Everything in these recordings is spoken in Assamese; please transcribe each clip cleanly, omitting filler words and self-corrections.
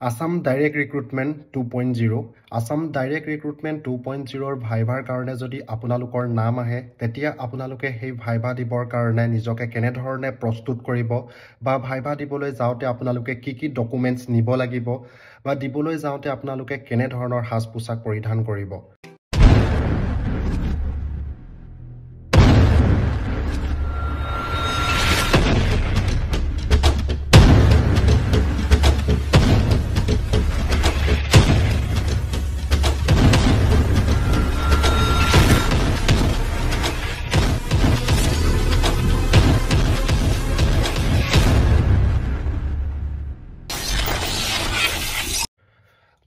Assam Direct Recruitment 2.0 Assam Direct Recruitment 2.0 ভাইভাৰ কাৰণে যদি আপোনালোকৰ নাম আহে তেতিয়া আপোনালোকে সেই ভাইভা দিবৰ কাৰণে নিজকে কেনে ধৰণে প্ৰস্তুত কৰিব বা ভাইভা দিবলৈ যাওঁতে আপোনালোকে কি ডকুমেন্টছ নিব লাগিব বা দিবলৈ যাওঁতে আপোনালোকে কেনে ধৰণৰ সাজ পোছাক পৰিধান কৰিব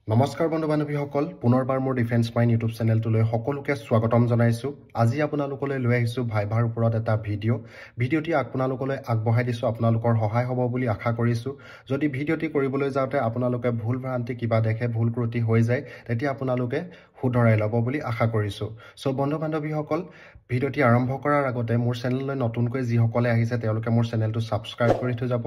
নমস্কাৰ বন্ধু বান্ধৱীসকল পুনৰবাৰ মোৰ ডিফেন্স মাইন ইউটিউব চেনেলটোলৈ সকলোকে স্বাগতম জনাইছো আজি আপোনালোকলৈ লৈ আহিছো ভাইভাৰ ওপৰত এটা ভিডিঅ'টি আপোনালোকলৈ আগবঢ়াই দিছো আপোনালোকৰ সহায় হ'ব বুলি আশা কৰিছো যদি ভিডিঅ'টি কৰিবলৈ যাওঁতে আপোনালোকে ভুল ভ্ৰান্তি কিবা দেখে ভুল ত্ৰুটি হৈ যায় তেতিয়া আপোনালোকে শুধৰাই ল'ব বুলি আশা কৰিছো সো বন্ধু বান্ধৱীসকল ভিডিঅ'টি আৰম্ভ কৰাৰ আগতে মোৰ চেনেললৈ নতুনকৈ যিসকলে আহিছে তেওঁলোকে মোৰ চেনেলটো সাবস্ক্ৰাইব কৰি থৈ যাব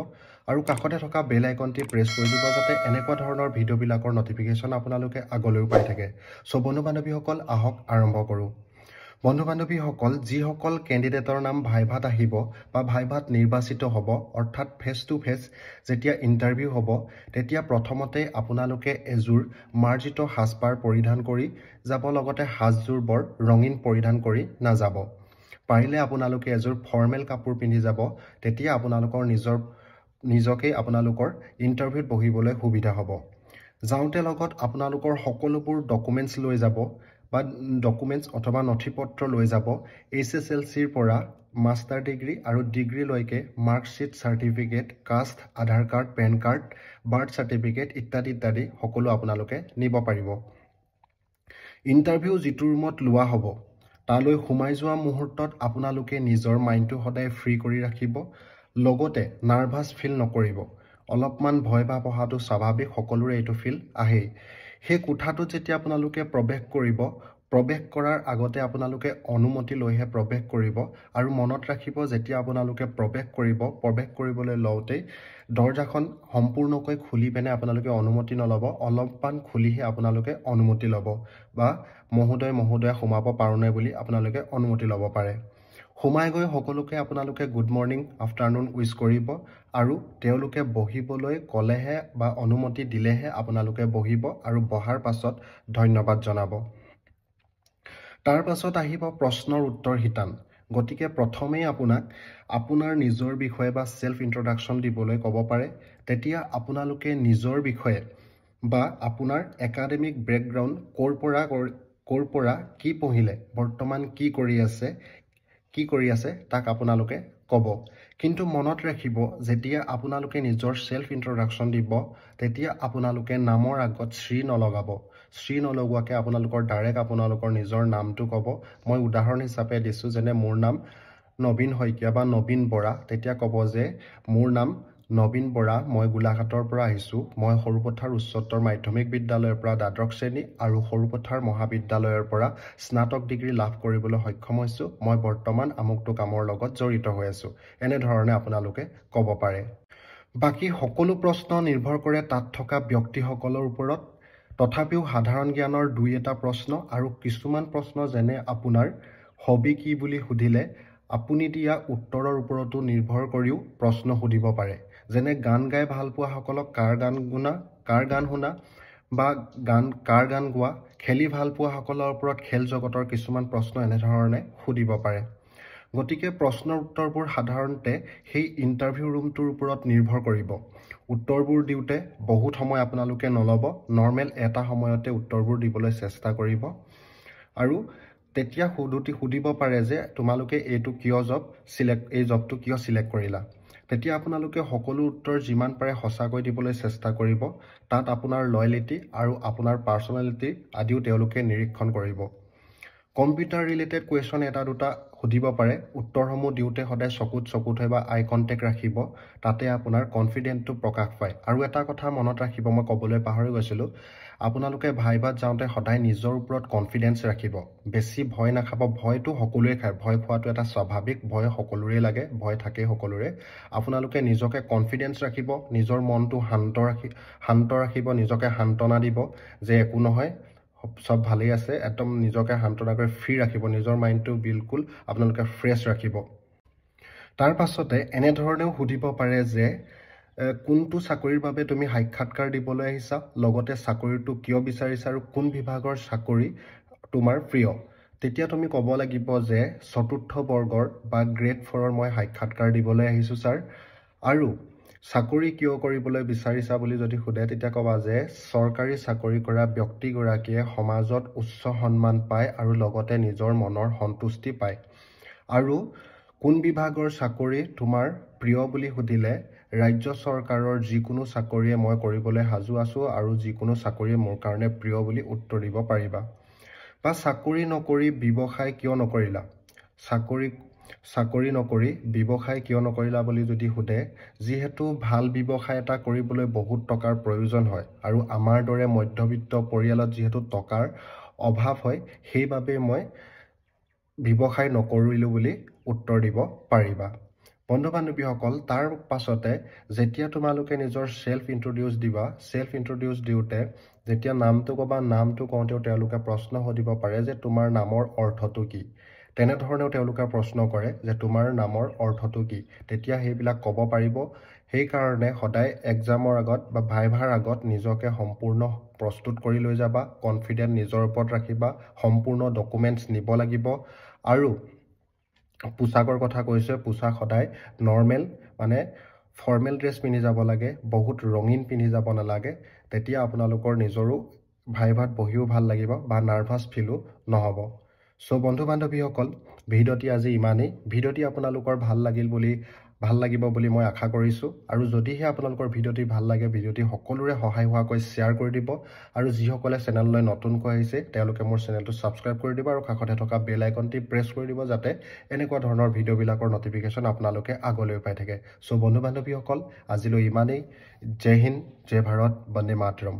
আৰু কাষতে থকা বেল আইকনটি প্ৰেছ কৰি দিব যাতে এনেকুৱা ধৰণৰ ভিডিঅ'বিলাকৰ নটিফিকেশ্যন আপোনালোকে আগলৈ পাই থাকে সো বন্ধু বান্ধৱীসকল আহক আৰম্ভ কৰোঁ বন্ধু বান্ধৱীসকল যিসকল কেণ্ডিডেটৰ নাম ভাইভাত আহিব বা ভাইভাত নিৰ্বাচিত হ'ব অৰ্থাৎ ফেচ টু ফেচ যেতিয়া ইণ্টাৰভিউ হ'ব তেতিয়া প্ৰথমতে আপোনালোকে এজোৰ মাৰ্জিত সাজপাৰ পৰিধান কৰি যাব লগতে সাজযোৰ বৰ ৰঙীন পৰিধান কৰি নাযাব পাৰিলে আপোনালোকে এজোৰ ফৰ্মেল কাপোৰ পিন্ধি যাব তেতিয়া আপোনালোকৰ নিজকে আপোনালোকৰ ইণ্টাৰভিউত বহিবলৈ সুবিধা হ'ব যাওঁতে লগত আপোনালোকৰ সকলোবোৰ ডকুমেন্টছ লৈ যাব বা ডকুমেন্টছ অথবা নথিপত্ৰ লৈ যাব HSLCৰ পৰা মাষ্টাৰ ডিগ্ৰী আৰু ডিগ্ৰী লৈকে marksheet certificate caste Aadhaar card PAN card birth certificate ইত্যাদি সকলো আপোনালোকে নিব পাৰিব ইণ্টাৰভিউ যিটো ৰুমত লোৱা হ'ব তালৈ সোমাই যোৱা মুহূৰ্তত আপোনালোকে নিজৰ মাইণ্ডটো সদায় ফ্ৰী কৰি ৰাখিব লগতে নাৰ্ভাস ফিল নকৰিব অলপমান ভয় ভাব অহাটো স্বাভাৱিক সকলোৰে এইটো ফিল আহে সেই কোঠাটোত যেতিয়া আপোনালোকে প্ৰৱেশ কৰাৰ আগতে আপোনালোকে অনুমতি লৈহে প্ৰৱেশ কৰিব আৰু মনত ৰাখিব যেতিয়া আপোনালোকে প্ৰৱেশ কৰিবলৈ লওঁতে দৰজাখন সম্পূৰ্ণকৈ খুলি পেনে আপোনালোকে অনুমতি নলব অলপমান খুলিহে আপোনালোকে অনুমতি ল'ব বা মহোদয় সোমাব পাৰোনে বুলি আপোনালোকে অনুমতি ল'ব পাৰে সোমাই গৈ সকলোকে আপোনালোকে গুড মৰ্নিং আফটাৰনুন উইশ কৰিব আৰু তেওঁলোকে বহিবলৈ কলেহে বা অনুমতি দিলেহে আপোনালোকে বহিব আৰু বহাৰ পাছত ধন্যবাদ জনাব তাৰ পাছত আহিব প্ৰশ্নৰ উত্তৰ হিতান গতিকে প্ৰথমেই আপোনাক আপোনাৰ নিজৰ বিষয়ে বা সেলফ ইন্ট্ৰোডাকশন দিবলৈ ক'ব পাৰে তেতিয়া আপোনালোকে নিজৰ বিষয়ে বা আপোনাৰ একাডেমিক ব্যাকগ্ৰাউণ্ড ক'ৰ পৰা কি পঢ়িলে বৰ্তমান কি কৰি আছে তাক আপোনালোকে ক'ব কিন্তু মনত ৰাখিব যেতিয়া আপোনালোকে নিজৰ সেলফ ইন্ট্ৰোডাকশন দিব তেতিয়া আপোনালোকে নামৰ আগত শ্ৰী নলগাকে আপোনালোকৰ ডাইৰেক্ট আপোনালোকৰ নিজৰ নামটো ক'ব মই উদাহৰণ হিচাপে দিছো যেনে মোৰ নাম নবীন শইকীয়া বা নবীন বৰা তেতিয়া ক'ব যে মোৰ নাম নবীন বৰা মই গোলাঘাটৰ পৰা আহিছো মই সৰুপথাৰ উচ্চতৰ মাধ্যমিক বিদ্যালয়ৰ পৰা দ্বাদশ শ্ৰেণী আৰু সৰুপথাৰ মহাবিদ্যালয়ৰ পৰা স্নাতক ডিগ্ৰী লাভ কৰিবলৈ সক্ষম হৈছো মই বৰ্তমান আমুকটো কামৰ লগত জড়িত হৈ আছো এনে ধৰণে আপোনালোকে ক'ব পাৰে বাকি সকলো প্ৰশ্ন নিৰ্ভৰ কৰে তাত থকা ব্যক্তিসকলৰ ওপৰত তথাপিও সাধাৰণ জ্ঞানৰ দুই এটা প্ৰশ্ন আৰু কিছুমান প্ৰশ্ন যেনে আপোনাৰ হবি কি বুলি সুধিলে আপুনি দিয়া উত্তৰৰ ওপৰতো নিৰ্ভৰ কৰিও প্ৰশ্ন সুধিব পাৰে যেনে গান গাই ভাল পোৱা সকলক কাৰ গান শুনা বা কাৰ গান গোৱা খেলি ভাল পোৱা সকলৰ ওপৰত খেল জগতৰ কিছুমান প্ৰশ্ন এনে ধৰণে সুধিব পাৰে গতিকে প্ৰশ্নৰ উত্তৰবোৰ সাধাৰণতে সেই ইণ্টাৰভিউ ৰুমটোৰ ওপৰত নিৰ্ভৰ কৰিব উত্তৰবোৰ দিওঁতে বহুত সময় আপোনালোকে নলব নৰ্মেল এটা সময়তে উত্তৰবোৰ দিবলৈ চেষ্টা কৰিব আৰু তেতিয়া সুধিব পাৰে যে তোমালোকে এই জবটো কিয় সিলেক্ট কৰিলা তেতিয়া আপোনালোকে সকলো উত্তৰ যিমান পাৰে সঁচাকৈ দিবলৈ চেষ্টা কৰিব তাত আপোনাৰ লয়ালিটি আৰু আপোনাৰ পাৰ্সোনালিটি আদিও তেওঁলোকে নিৰীক্ষণ কৰিব কম্পিউটাৰ ৰিলেটেড কুৱেশ্যন এটা দুটা সুধিব পাৰে উত্তৰসমূহ দিওঁতে সদায় চকুত হৈ বা আই কণ্টেক্ট ৰাখিব তাতে আপোনাৰ কনফিডেন্টটো প্ৰকাশ পায় আৰু এটা কথা মনত ৰাখিব মই ক'বলৈ পাহৰি গৈছিলোঁ আপোনালোকে ভাইভাত যাওঁতে সদায় নিজৰ ওপৰত কনফিডেন্স ৰাখিব বেছি ভয় নাখাব ভয়টো সকলোৱে খায় ভয় খোৱাটো এটা স্বাভাৱিক ভয় সকলোৰে লাগে ভয় থাকেই সকলোৰে আপোনালোকে নিজকে কনফিডেন্স ৰাখিব নিজৰ মনটো শান্ত ৰাখিব নিজকে সান্তনা দিব যে একো নহয় সব ভালেই আছে একদম নিজকে সান্তনা কৰি ফ্ৰী ৰাখিব নিজৰ মাইণ্ডটো বিলকুল আপোনালোকে ফ্ৰেছ ৰাখিব তাৰ পাছতে এনেধৰণেও সুধিব পাৰে যে কোনটো চাকৰিৰ বাবে তুমি সাক্ষাৎকাৰ দিবলৈ আহিছা লগতে চাকৰিটো কিয় বিচাৰিছা আৰু কোন বিভাগৰ চাকৰি তোমাৰ প্ৰিয় তেতিয়া তুমি ক'ব লাগিব যে চতুৰ্থ বৰ্গৰ বা গ্ৰেড 4ৰ মই সাক্ষাৎকাৰ দিবলৈ আহিছোঁ ছাৰ আৰু চাকৰি কিয় কৰিবলৈ বিচাৰিছা বুলি যদি সোধে তেতিয়া ক'বা যে চৰকাৰী চাকৰি কৰা ব্যক্তিগৰাকীয়ে সমাজত উচ্চ সন্মান পায় আৰু লগতে নিজৰ মনৰ সন্তুষ্টি পায় আৰু কোন বিভাগৰ চাকৰি তোমাৰ প্ৰিয় বুলি সুধিলে ৰাজ্য চৰকাৰৰ যিকোনো চাকৰিয়ে মই কৰিবলৈ সাজু আছোঁ আৰু যিকোনো চাকৰিয়ে মোৰ কাৰণে প্ৰিয় বুলি উত্তৰ দিব পাৰিবা বা চাকৰি নকৰি ব্যৱসায় কিয় নকৰিলা চাকৰি নকৰি ব্যৱসায় কিয় নকৰিলা বুলি যদি সোধে যিহেতু ভাল ব্যৱসায় এটা কৰিবলৈ বহুত টকাৰ প্ৰয়োজন হয় আৰু আমাৰ দৰে মধ্যবিত্ত পৰিয়ালত যিহেতু টকাৰ অভাৱ হয় সেইবাবে মই ব্যৱসায় নকৰিলোঁ বুলি উত্তৰ দিব পাৰিবা বন্ধু বান্ধৱীসকল তাৰ পাছতে যেতিয়া তোমালোকে নিজৰ সেল্ফ ইন্ট্ৰডিউচ দিওঁতে যেতিয়া নামটো ক'বা নামটো কওঁতেও তেওঁলোকে প্ৰশ্ন সুধিব পাৰে যে তোমাৰ নামৰ অৰ্থটো কি তেনেধৰণেও তেওঁলোকে প্ৰশ্ন কৰে যে তোমাৰ নামৰ অৰ্থটো কি তেতিয়া সেইবিলাক ক'ব পাৰিব সেইকাৰণে সদায় এক্সামৰ আগত বা ভাইভাৰ আগত নিজকে সম্পূৰ্ণ প্ৰস্তুত কৰি লৈ যাবা কনফিডেন্ট নিজৰ ওপৰত ৰাখিবা সম্পূৰ্ণ ডকুমেণ্টছ নিব লাগিব আৰু পোচাকৰ কথা কৈছে পোচাক সদায় নৰ্মেল মানে ফৰ্মেল ড্ৰেছ পিন্ধি যাব লাগে বহুত ৰঙীন পিন্ধি যাব নালাগে তেতিয়া আপোনালোকৰ নিজৰো ভাইভাত বহিও ভাল লাগিব বা নাৰ্ভাছ ফিলো নহ'ব সো বন্ধু বান্ধৱীসকল ভিডিঅ'টি আজি ইমানেই ভিডিঅ'টি আপোনালোকৰ ভাল লাগিব বুলি মই আশা কৰিছোঁ আৰু যদিহে আপোনালোকৰ ভিডিঅ'টি ভাল লাগে ভিডিঅ'টি সকলোৰে সহায় হোৱাকৈ শ্বেয়াৰ কৰি দিব আৰু যিসকলে চেনেললৈ নতুনকৈ আহিছে তেওঁলোকে মোৰ চেনেলটো ছাবস্ক্ৰাইব কৰি দিব আৰু কাষতে থকা বেল আইকনটি প্ৰেছ কৰি দিব যাতে এনেকুৱা ধৰণৰ ভিডিঅ'বিলাকৰ নটিফিকেশ্যন আপোনালোকে আগলৈ পাই থাকে সো বন্ধু বান্ধৱীসকল আজিলৈ ইমানেই জয় হিন্দ জয় ভাৰত বন্দে মাতৰম